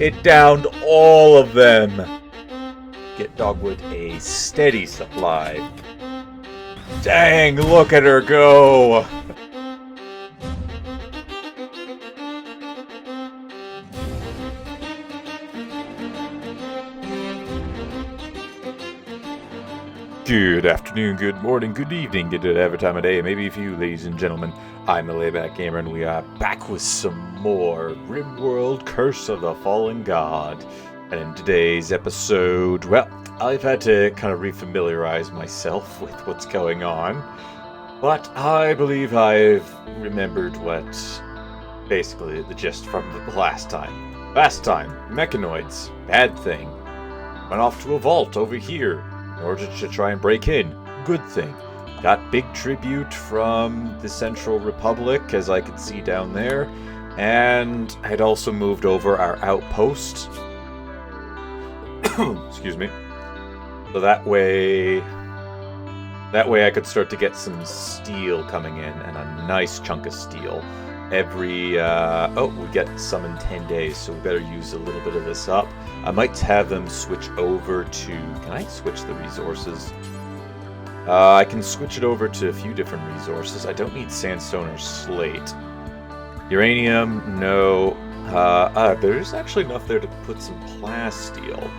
It downed all of them. Get Dogwood a steady supply. Dang, look at her go. Good afternoon, good morning, good evening, good whatever time of day, maybe for you, ladies and gentlemen. I'm the Layback Gamer, and we are back with some more Rimworld Curse of the Fallen God. And in today's episode, well, I've had to kind of refamiliarize myself with what's going on. But I believe I've remembered what, basically, the gist from the last time. Last time, mechanoids, bad thing. Went off to a vault over here in order to try and break in. Good thing. Got big tribute from the Central Republic, as I could see down there. And I'd also moved over our outpost. Excuse me. So that way I could start to get some steel coming in, and a nice chunk of steel. We get some in 10 days, so we better use a little bit of this up. I might have them switch over to... Can I switch the resources? I can switch it over to a few different resources. I don't need sandstone or slate. Uranium, no. There's actually enough there to put some plasteel.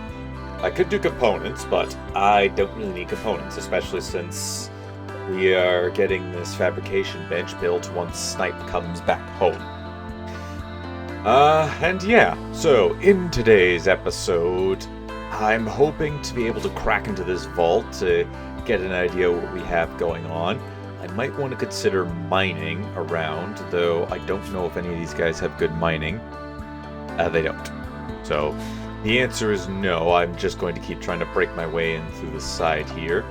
I could do components, but I don't really need components, especially since we are getting this fabrication bench built once Snipe comes back home. And yeah, so in today's episode, I'm hoping to be able to crack into this vault to get an idea what we have going on. I might want to consider mining around, though I don't know if any of these guys have good mining. They don't. So the answer is no. I'm just going to keep trying to break my way in through the side here.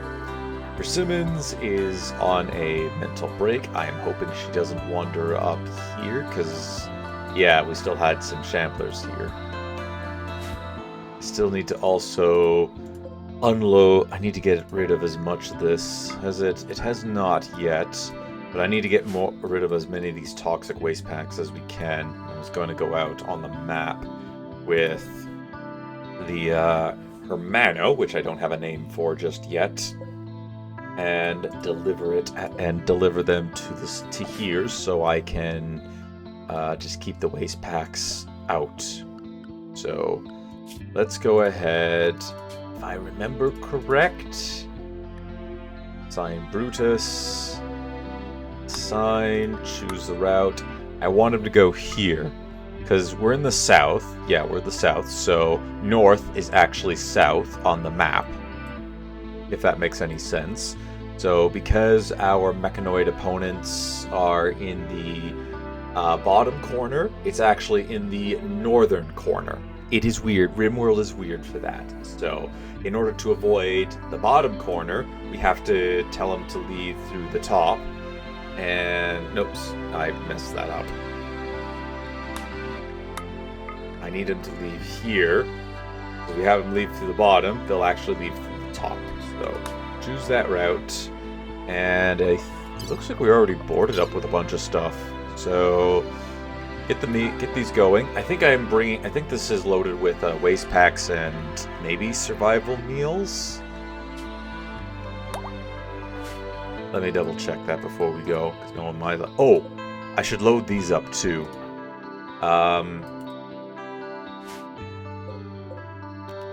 Persimmons is on a mental break. I am hoping she doesn't wander up here, because, yeah, we still had some shamblers here. Still need to also unload. I need to get rid of as much of this. Has it? It has not yet, but I need to get rid of as many of these toxic waste packs as we can. I was going to go out on the map with the Hermano, which I don't have a name for just yet, and deliver them to here, so I can just keep the waste packs out. So let's go ahead. If I remember correct, assign Brutus, choose the route. I want him to go here, because we're in the south. Yeah, we're the south, so north is actually south on the map, if that makes any sense. So because our mechanoid opponents are in the bottom corner, it's actually in the northern corner. It is weird. Rimworld is weird for that. So in order to avoid the bottom corner, we have to tell them to leave through the top. And oops, I messed that up. I need them to leave here. If we have them leave through the bottom, they'll actually leave through the top. So choose that route, and it looks like we already boarded up with a bunch of stuff. So get these going. I think this is loaded with waste packs and maybe survival meals. Let me double check that before we go, because no one might. Oh, I should load these up too.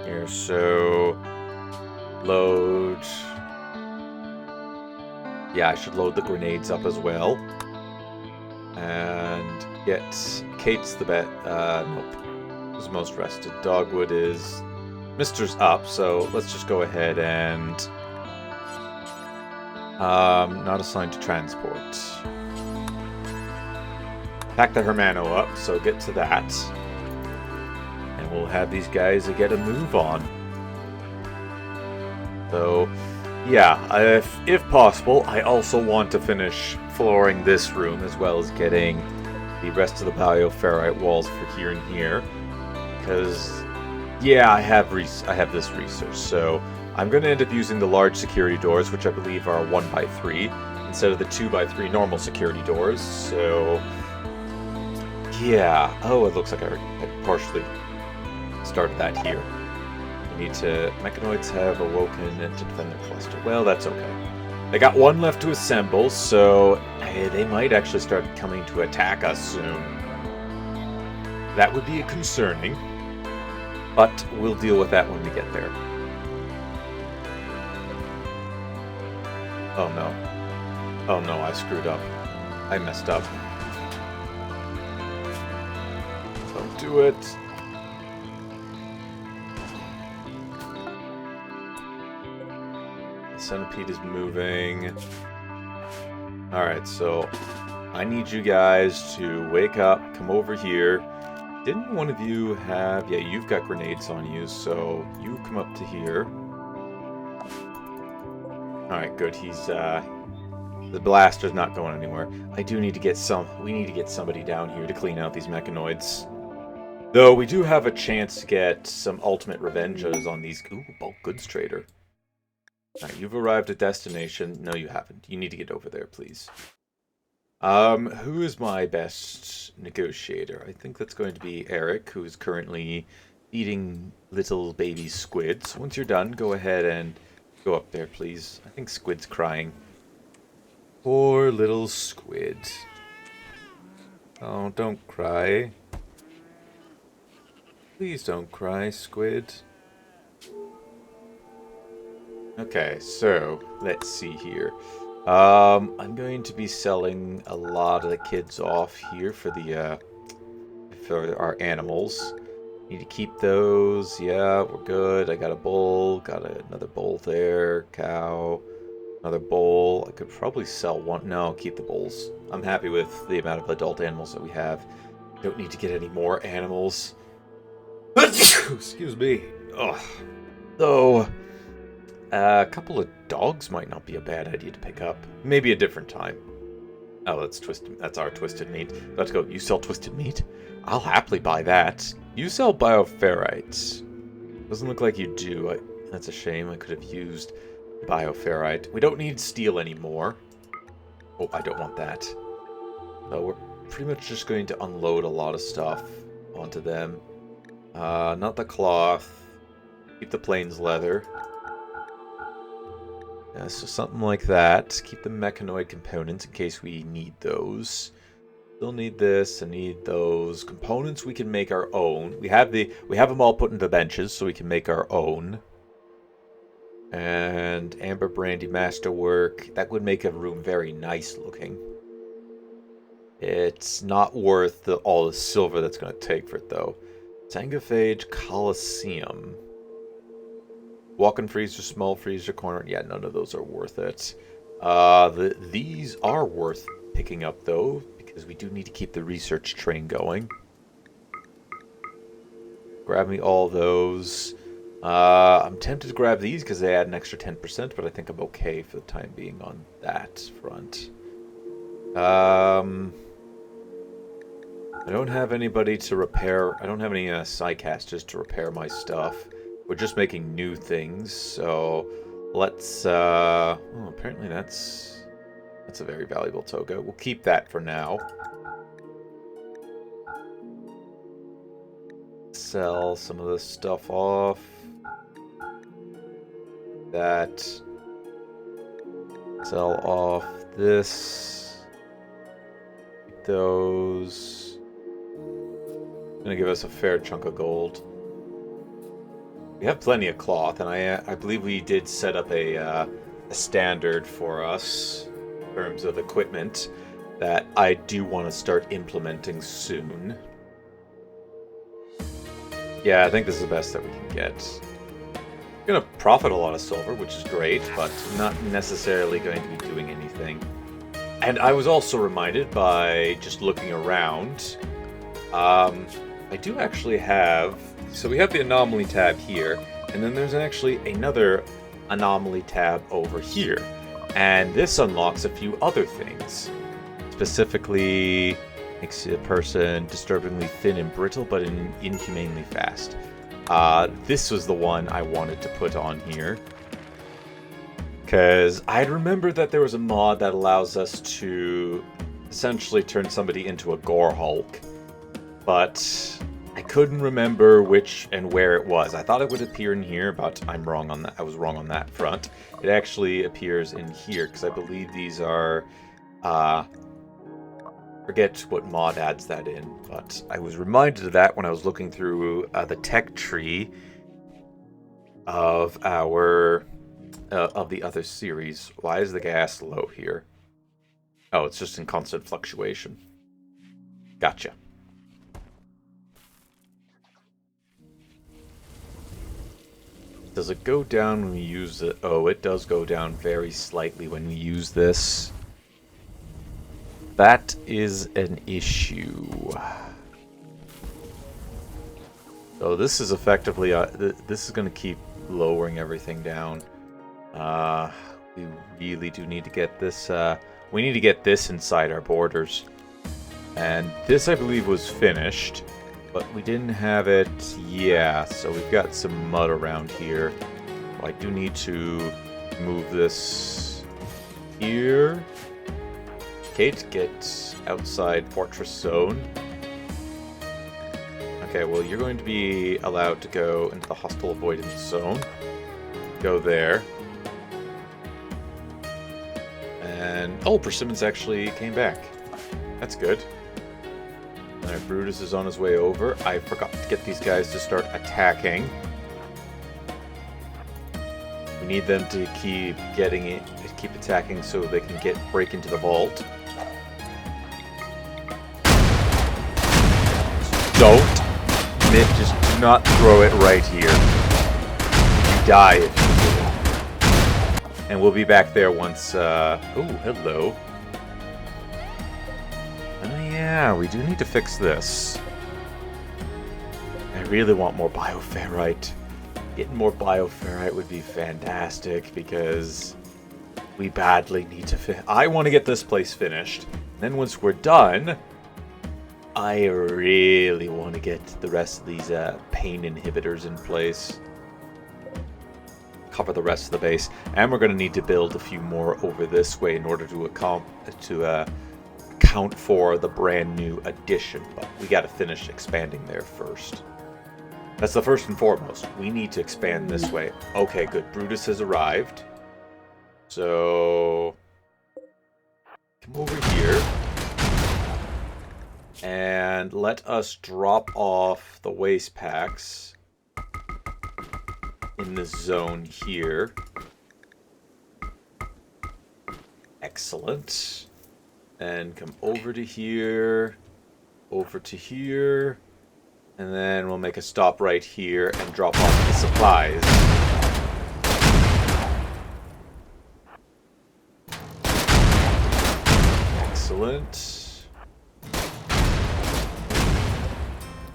Here, so load. Yeah, I should load the grenades up as well. And get Kate's the bet. Nope. Who's most rested? Dogwood is. Mister's up, so let's just go ahead and. Not assigned to transport. Pack the Hermano up, so get to that. And we'll have these guys get a move on. So. Yeah, if possible, I also want to finish flooring this room as well as getting the rest of the bioferrite walls for here and here, because yeah, I have this research, so I'm going to end up using the large security doors, which I believe are 1x3 instead of the 2x3 normal security doors. So yeah, oh, it looks like I partially Started that here. We need to... Mechanoids have awoken and to defend their cluster. Well, that's okay. They got one left to assemble, so they might actually start coming to attack us soon. That would be concerning, but we'll deal with that when we get there. Oh no. Oh no, I screwed up. I messed up. Don't do it. The centipede is moving. Alright, so I need you guys to wake up, come over here. Didn't one of you have... Yeah, you've got grenades on you, so you come up to here. Alright, good. He's, the blaster's not going anywhere. I do need to get some... We need to get somebody down here to clean out these mechanoids. Though, we do have a chance to get some ultimate revenges on these... Ooh, bulk goods trader. Alright, you've arrived at destination. No, you haven't. You need to get over there, please. Who is my best negotiator? I think that's going to be Eric, who is currently eating little baby squids. Once you're done, go ahead and go up there, please. I think Squid's crying. Poor little Squid. Oh, don't cry. Please don't cry, Squid. Okay, so let's see here. I'm going to be selling a lot of the kids off here for the for our animals. Need to keep those. Yeah, we're good. I got a bull. Got another bull there. Cow. Another bull. I could probably sell one. No, keep the bulls. I'm happy with the amount of adult animals that we have. Don't need to get any more animals. Excuse me. Ugh. Though, a couple of dogs might not be a bad idea to pick up. Maybe a different time. Oh, that's our twisted meat. Let's go. You sell twisted meat? I'll happily buy that. You sell bioferrite. Doesn't look like you do. That's a shame. I could have used bioferrite. We don't need steel anymore. Oh, I don't want that. So we're pretty much just going to unload a lot of stuff onto them. Not the cloth. Keep the plains leather. Yeah, so something like that. Keep the mechanoid components in case we need those. Still need this and need those. Components we can make our own. We have them all put into benches so we can make our own. And amber brandy masterwork. That would make a room very nice looking. It's not worth all the silver that's going to take for it though. Tangophage Coliseum. Walk-in freezer, small freezer, corner. Yeah, none of those are worth it. These are worth picking up, though, because we do need to keep the research train going. Grab me all those. I'm tempted to grab these because they add an extra 10%, but I think I'm okay for the time being on that front. I don't have anybody to repair. I don't have any psycasters to repair my stuff. We're just making new things, so let's, oh, apparently that's a very valuable toga. We'll keep that for now. Sell some of this stuff off. That. Sell off this. Keep those. Gonna give us a fair chunk of gold. We have plenty of cloth, and I believe we did set up a standard for us in terms of equipment that I do want to start implementing soon. Yeah, I think this is the best that we can get. We're going to profit a lot of silver, which is great, but not necessarily going to be doing anything. And I was also reminded by just looking around, I do actually have... So we have the anomaly tab here, and then there's actually another anomaly tab over here. And this unlocks a few other things. Specifically, makes a person disturbingly thin and brittle, but inhumanely fast. This was the one I wanted to put on here. Because I remember that there was a mod that allows us to essentially turn somebody into a gore Hulk. But I couldn't remember which and where it was. I thought it would appear in here, but I'm wrong on that. I was wrong on that front. It actually appears in here, because I believe these are... forget what mod adds that in, but I was reminded of that when I was looking through the tech tree of our... of the other series. Why is the gas low here? Oh, it's just in constant fluctuation. Gotcha. Does it go down when we use it? Oh, it does go down very slightly when we use this. That is an issue. So this is effectively... this is going to keep lowering everything down. We really do need to get this... we need to get this inside our borders. And this, I believe, was finished. But we didn't have it... Yeah, so we've got some mud around here. I do need to move this here. Okay, to get outside Fortress Zone. Okay, well, you're going to be allowed to go into the Hostile Avoidance Zone. Go there. And... Oh, Persimmons actually came back. That's good. Alright, Brutus is on his way over. I forgot to get these guys to start attacking. We need them to keep getting it, keep attacking so they can break into the vault. Just do not throw it right here. You die if you do. And we'll be back there once, oh, hello. Oh yeah, we do need to fix this. I really want more bioferrite. Getting more bioferrite would be fantastic because we badly need to I want to get this place finished. Then once we're done, I really want to get the rest of these pain inhibitors in place. Cover the rest of the base. And we're going to need to build a few more over this way in order to account for the brand new addition. But we got to finish expanding there first. That's the first and foremost. We need to expand this way. Okay, good. Brutus has arrived. So... come over here. And let us drop off the waste packs in the zone here. Excellent. And come over to here, over to here, and then we'll make a stop right here and drop off the supplies. Excellent.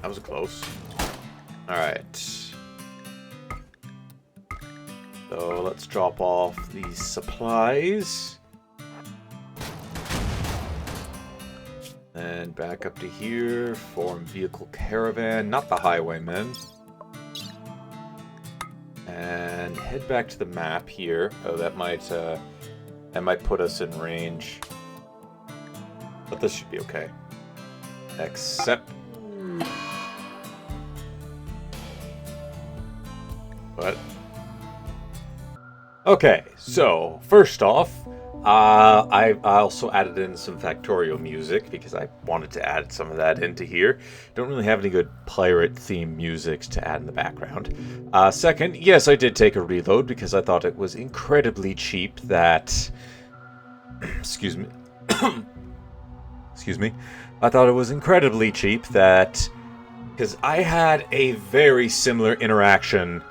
That was close. Alright. So let's drop off these supplies. And back up to here. Form vehicle caravan, not the highwaymen. And head back to the map here. Oh, that might put us in range. But this should be okay. Except... What? Okay, so first off, I also added in some Factorio music because I wanted to add some of that into here. Don't really have any good pirate theme music to add in the background. Second, yes, I did take a reload because I thought it was incredibly cheap that... Excuse me. Excuse me. I thought it was incredibly cheap that... Because I had a very similar interaction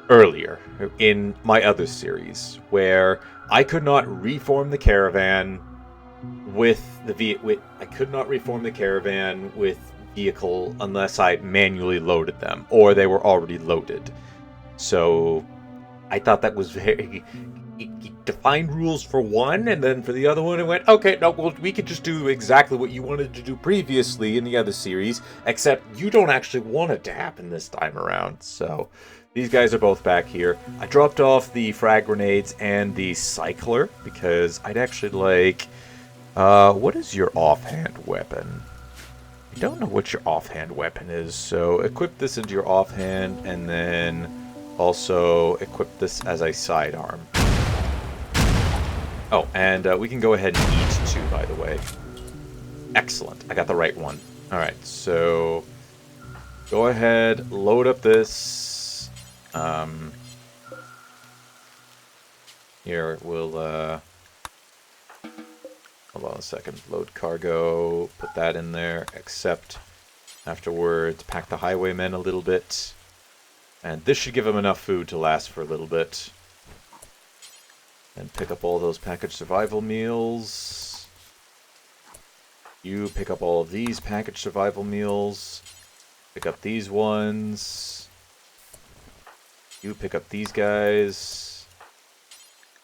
earlier in my other series where I could not reform the caravan with I could not reform the caravan with vehicle unless I manually loaded them or they were already loaded. So I thought that was very... It defined rules for one, and then for the other one it went, okay, no, well, we could just do exactly what you wanted to do previously in the other series, except you don't actually want it to happen this time around. So these guys are both back here. I dropped off the frag grenades and the cycler because I'd actually like... what is your offhand weapon? don't know what your offhand weapon is, so equip this into your offhand, and then also equip this as a sidearm. Oh, and we can go ahead and eat too, by the way. Excellent. I got the right one. Alright, so go ahead, load up this. Here, we'll, hold on a second. Load cargo, put that in there, except afterwards pack the highwaymen a little bit. And this should give them enough food to last for a little bit. And pick up all those packaged survival meals. You pick up all of these packaged survival meals. Pick up these ones. You pick up these guys.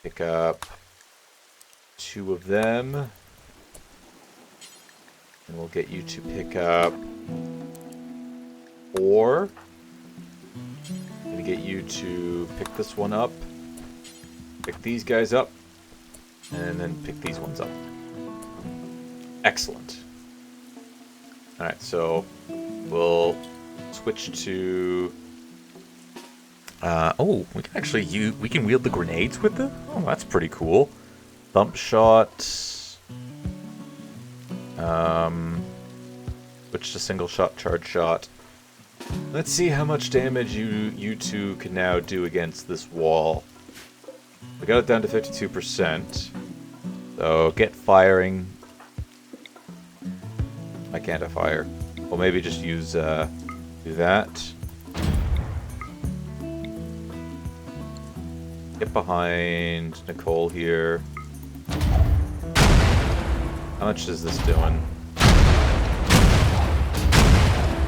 Pick up 2 of them. And we'll get you to pick up 4. I'm gonna get you to pick this one up. Pick these guys up. And then pick these ones up. Excellent. Alright, so we'll switch to... oh, we can actually we can wield the grenades with them? Oh, that's pretty cool. Thump shot. Switch to single shot, charge shot. Let's see how much damage you two can now do against this wall. We got it down to 52%. So get firing. Why can't I fire? Well, maybe just use do that. Get behind Nicole here. How much is this doing?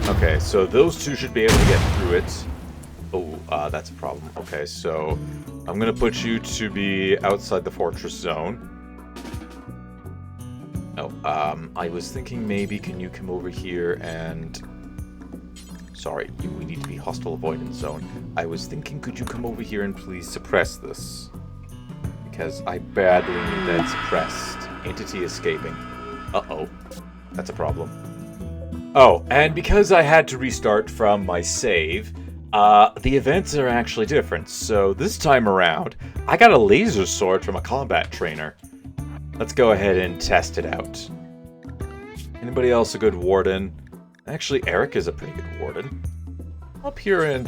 Okay, so those two should be able to get through it. Oh, that's a problem. Okay, so I'm gonna put you to be outside the fortress zone. Oh, I was thinking maybe can you come over here and... Sorry, we need to be hostile avoidance zone. I was thinking could you come over here and please suppress this? Because I badly need that suppressed. Entity escaping. Uh-oh. That's a problem. Oh, and because I had to restart from my save, the events are actually different. So this time around, I got a laser sword from a combat trainer. Let's go ahead and test it out. Anybody else a good warden? Actually, Eric is a pretty good warden. Up here and,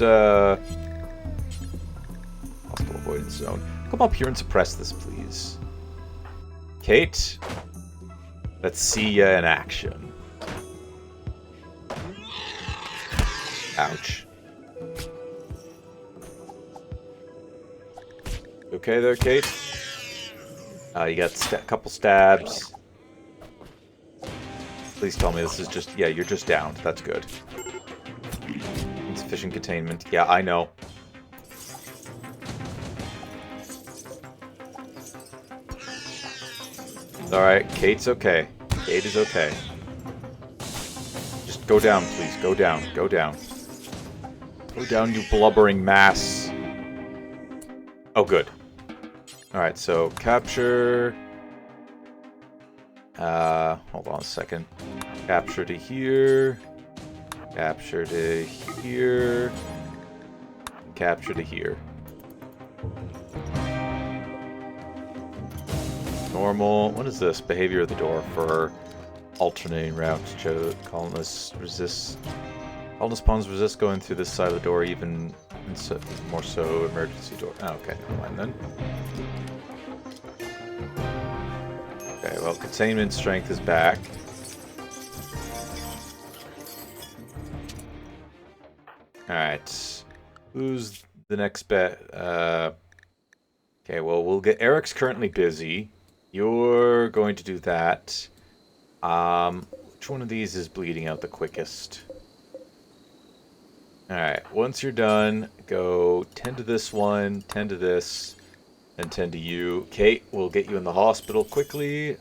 hostile avoidance zone. Come up here and suppress this, please. Kate? Let's see ya in action. Ouch. Okay there, Kate? You got a couple stabs. Please tell me this is just... Yeah, you're just downed. That's good. Insufficient containment. Yeah, I know. Alright, Kate's okay. Kate is okay. Just go down, please. Go down. Go down. Go down, you blubbering mass. Oh, good. Alright, so capture... hold on a second. Capture to here. Capture to here. Capture to here. Normal. What is this? Behavior of the door for alternating routes. Colonists resist. Colonist pawns resist going through this side of the door, even more so emergency door. Oh, okay, never mind then. Okay, well, containment strength is back. Alright. Who's the next bet? Okay, well, we'll get... Eric's currently busy. You're going to do that. Which one of these is bleeding out the quickest? Alright, once you're done, go tend to this one, tend to this, and tend to you. Kate, we'll get you in the hospital quickly.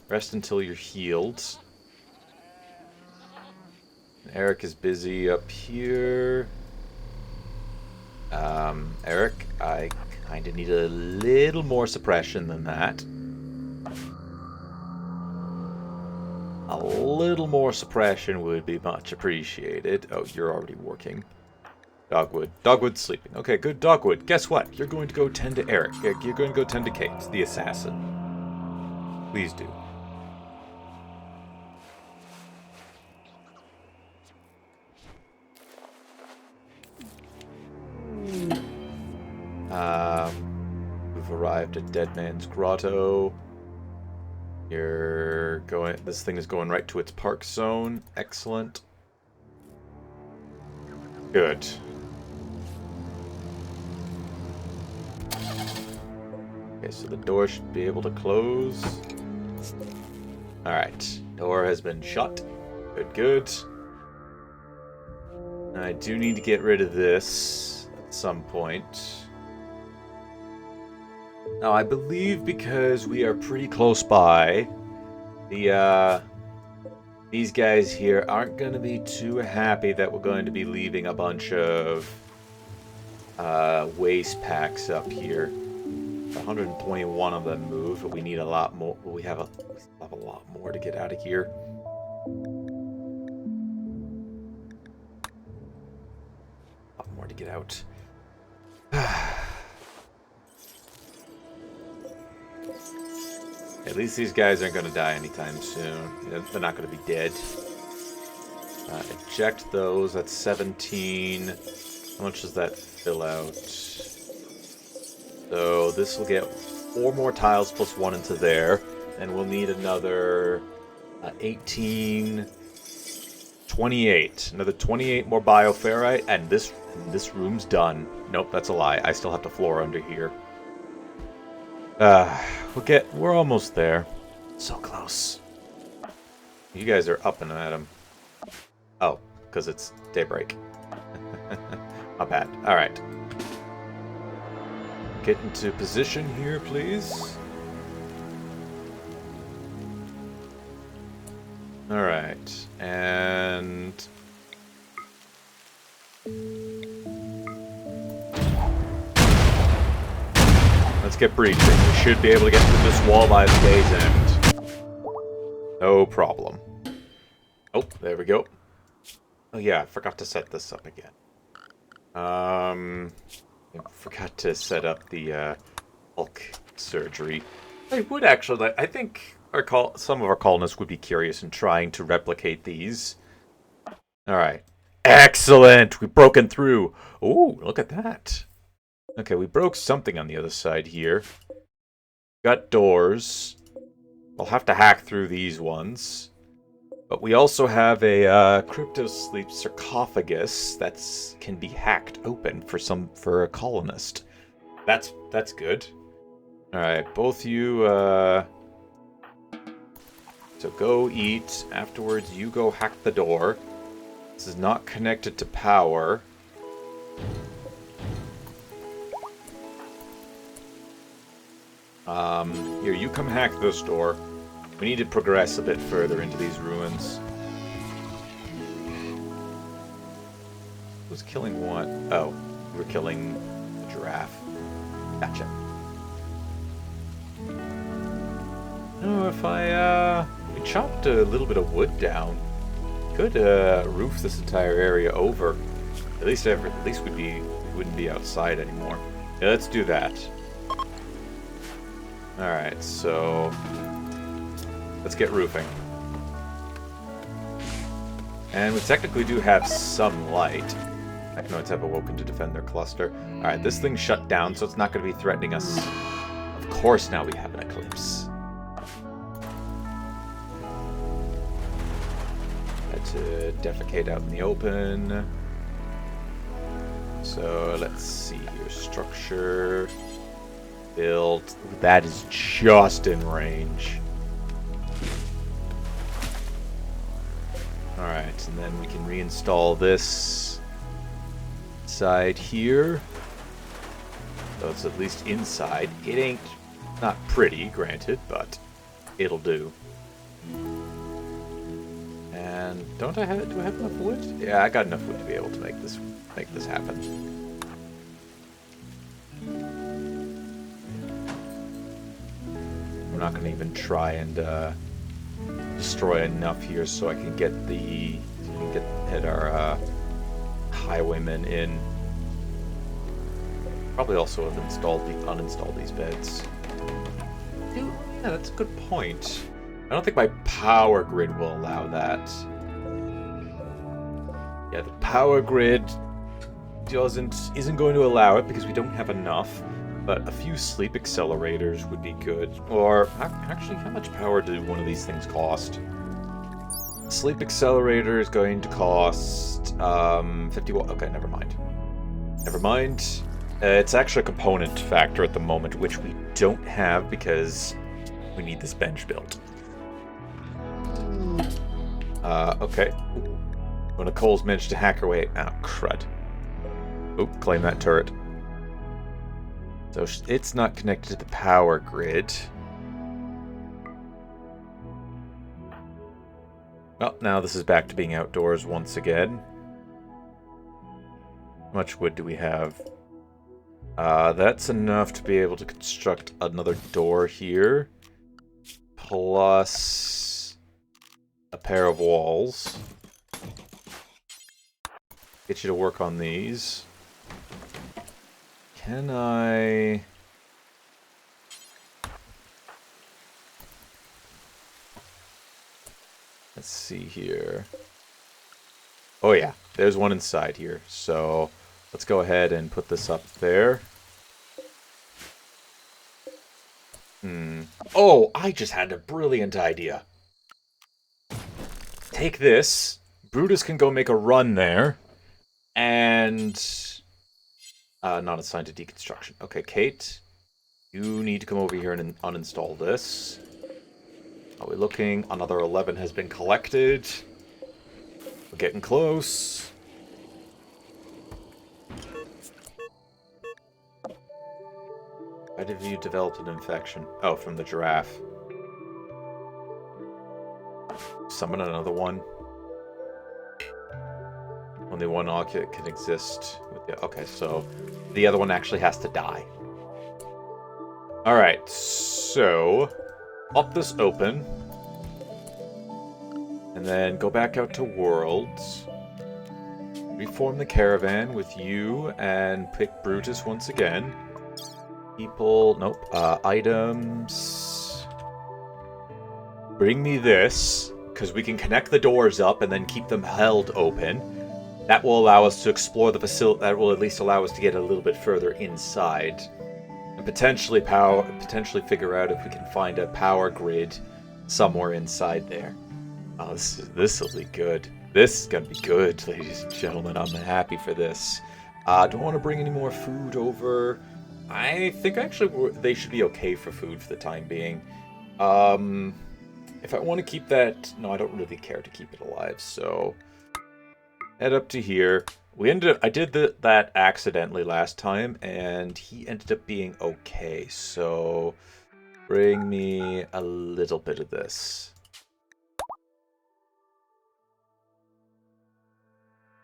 Rest until you're healed. Eric is busy up here. Eric, I kind of need a little more suppression than that. A little more suppression would be much appreciated. Oh, you're already working. Dogwood. Dogwood's sleeping. Okay, good. Dogwood, guess what? You're going to go tend to Eric. You're going to go tend to Kate, the assassin. Please do. We've arrived at Dead Man's Grotto. You're going. This thing is going right to its park zone. Excellent. Good. Okay, so the door should be able to close. Alright. Door has been shut. Good, good. I do need to get rid of this at some point. Now, I believe because we are pretty close by, these guys here aren't going to be too happy that we're going to be leaving a bunch of waste packs up here. 121 of them moved, but we need a lot more. We have a lot more to get out of here. A lot more to get out. At least these guys aren't going to die anytime soon. They're not going to be dead. Eject those. That's 17. How much does that fill out? So this will get 4 more tiles plus 1 into there. And we'll need another 18... 28. Another 28 more bioferrite. And this room's done. Nope, that's a lie. I still have to floor under here. We're almost there. So close. You guys are up and at 'em. Oh, because it's daybreak. Not bad. Alright. Get into position here, please. Alright. And... let's get breaching. We should be able to get through this wall by the day's end. No problem. Oh, there we go. Oh yeah, I forgot to set this up again. I forgot to set up the Hulk surgery. I would actually, I think some of our colonists would be curious in trying to replicate these. Alright. Excellent! We've broken through. Ooh, look at that. Okay, we broke something on the other side here. Got doors. We'll have to hack through these ones. But we also have a cryptosleep sarcophagus that can be hacked open for a colonist. That's good. All right, both you. So go eat. Afterwards, you go hack the door. This is not connected to power. Here, you come hack this door. We need to progress a bit further into these ruins. Who's killing what? Oh, we're killing the giraffe. Gotcha. Oh, if we chopped a little bit of wood down, could roof this entire area over. At least we wouldn't be outside anymore. Yeah, let's do that. Alright, so let's get roofing. And we technically do have some light. Technoids have awoken to defend their cluster. Alright, this thing's shut down, so it's not going to be threatening us. Of course now we have an eclipse. Had to defecate out in the open. So let's see here. Structure. Build. That is just in range. Alright, and then we can reinstall this side here. So it's at least inside. It ain't not pretty, granted, but it'll do. And do I have enough wood? Yeah, I got enough wood to be able to make this happen. I'm not going to even try and destroy enough here so I can get our highwaymen in. Probably also have uninstalled these beds. Yeah, that's a good point. I don't think my power grid will allow that. Yeah, the power grid isn't going to allow it because we don't have enough. But a few sleep accelerators would be good. Or actually, how much power do one of these things cost? Sleep accelerator is going to cost 50 watt. Okay, never mind. Never mind. It's actually a component factor at the moment, which we don't have because we need this bench built. Okay. When Nicole's managed to hack her way... Oh, crud. Oh, claim that turret. So it's not connected to the power grid. Well, now this is back to being outdoors once again. How much wood do we have? That's enough to be able to construct another door here. Plus a pair of walls. Get you to work on these. Can I... Let's see here. Oh yeah, there's one inside here. So let's go ahead and put this up there. Oh, I just had a brilliant idea. Take this. Brutus can go make a run there. And... not assigned to deconstruction. Okay, Kate. You need to come over here and uninstall this. Are we looking? Another 11 has been collected. We're getting close. Why have you developed an infection? Oh, from the giraffe. Summon another one. Only one object can exist. Okay, so the other one actually has to die. Alright, so up this open. And then go back out to Worlds. Reform the caravan with you and pick Brutus once again. People, nope, items. Bring me this, because we can connect the doors up and then keep them held open. That will allow us to explore the facility. That will at least allow us to get a little bit further inside, and potentially figure out if we can find a power grid somewhere inside there. Oh, this will be good. This is gonna be good, ladies and gentlemen. I'm happy for this. Do I want to bring any more food over? I think actually they should be okay for food for the time being. If I want to keep that, no, I don't really care to keep it alive. So. Head up to here. I did that accidentally last time, and he ended up being okay. So, bring me a little bit of this.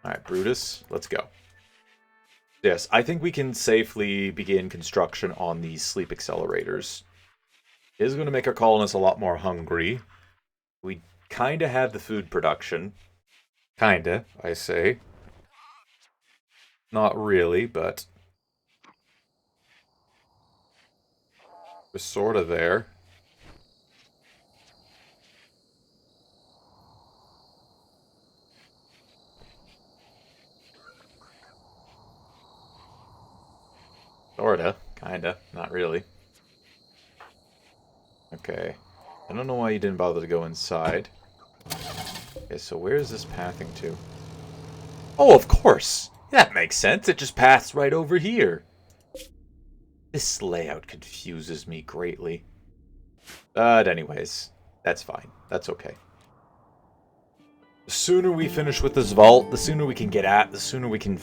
Alright, Brutus, let's go. Yes, I think we can safely begin construction on these sleep accelerators. It is going to make our colonists a lot more hungry. We kind of have the food production. Kinda, I say. Not really, but we're sort of there. Sorta, kinda, not really. Okay. I don't know why you didn't bother to go inside. Okay, so where is this pathing to? Oh, of course! That makes sense. It just passed right over here. This layout confuses me greatly. But anyways, that's fine. That's okay. The sooner we finish with this vault, the sooner we can get at, the sooner we can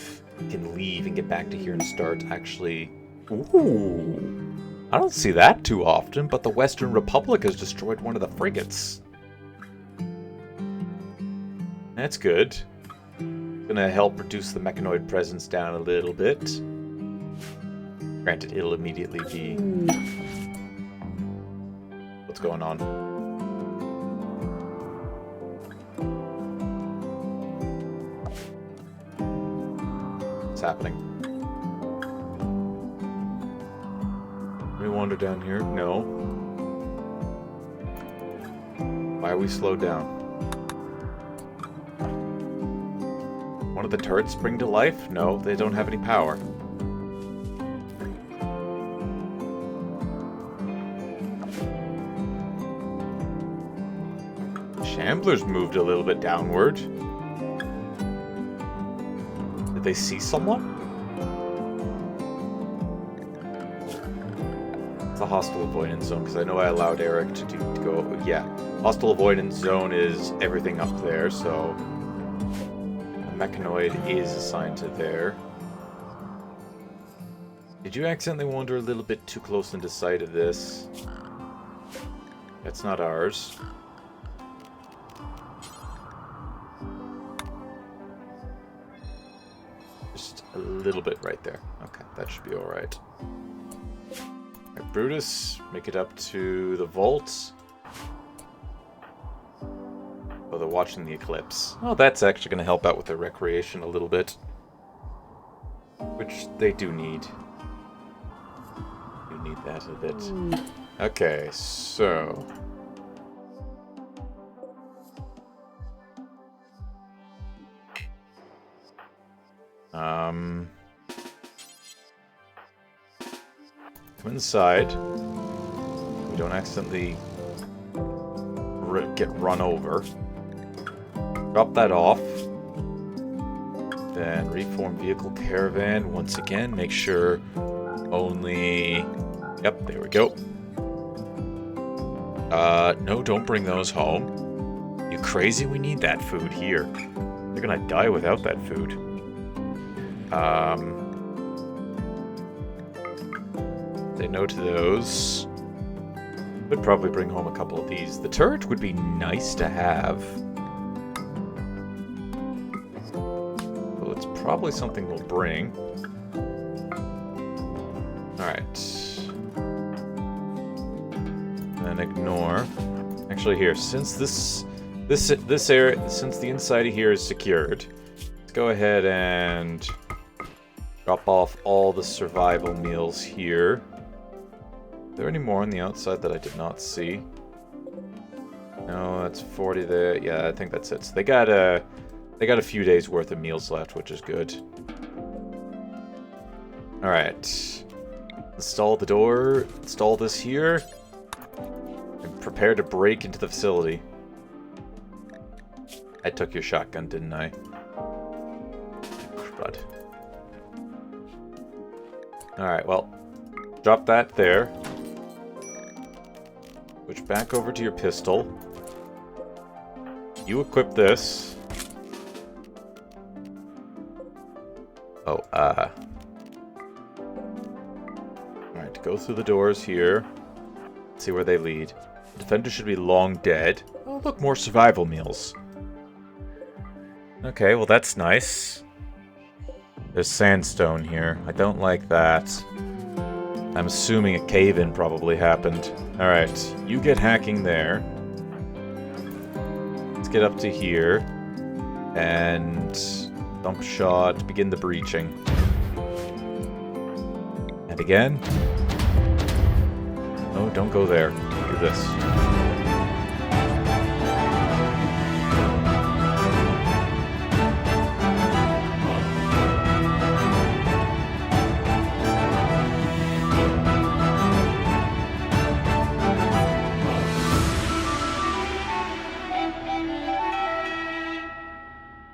leave and get back to here and start actually... Ooh! I don't see that too often, but the Western Republic has destroyed one of the frigates. That's good. Gonna help reduce the mechanoid presence down a little bit. Granted, it'll immediately be... What's going on? What's happening? Let me wander down here. No. Why are we slowed down? One of the turrets spring to life? No, they don't have any power. Shambler's moved a little bit downward. Did they see someone? It's a hostile avoidance zone, because I know I allowed Eric to go... Yeah, hostile avoidance zone is everything up there, so... The mechanoid is assigned to there. Did you accidentally wander a little bit too close into sight of this? That's not ours. Just a little bit right there. Okay, that should be alright. Alright, Brutus, make it up to the vault. Oh, they're watching the eclipse. Oh, that's actually going to help out with their recreation a little bit. Which they do need. You need that a bit. Okay, so... Come inside. We don't accidentally get run over. Drop that off. Then reform vehicle caravan. Once again, make sure only... Yep, there we go. No, don't bring those home. You crazy? We need that food here. They're gonna die without that food. Say no to those. Would probably bring home a couple of these. The turret would be nice to have. Well, it's probably something we'll bring. Alright. Then ignore. Actually here, since this area, since the inside of here is secured, let's go ahead and drop off all the survival meals here. Are there any more on the outside that I did not see? No, that's 40 there. Yeah, I think that's it. So they got a few days worth of meals left, which is good. All right. Install the door. Install this here. And prepare to break into the facility. I took your shotgun, didn't I? Crud. All right. Well, drop that there. Switch back over to your pistol. You equip this. Oh, Alright, go through the doors here. See where they lead. The defender should be long dead. Oh, look, more survival meals. Okay, well that's nice. There's sandstone here. I don't like that. I'm assuming a cave-in probably happened. Alright, you get hacking there. Let's get up to here. And dump shot, begin the breaching. And again. No, don't go there. Do this.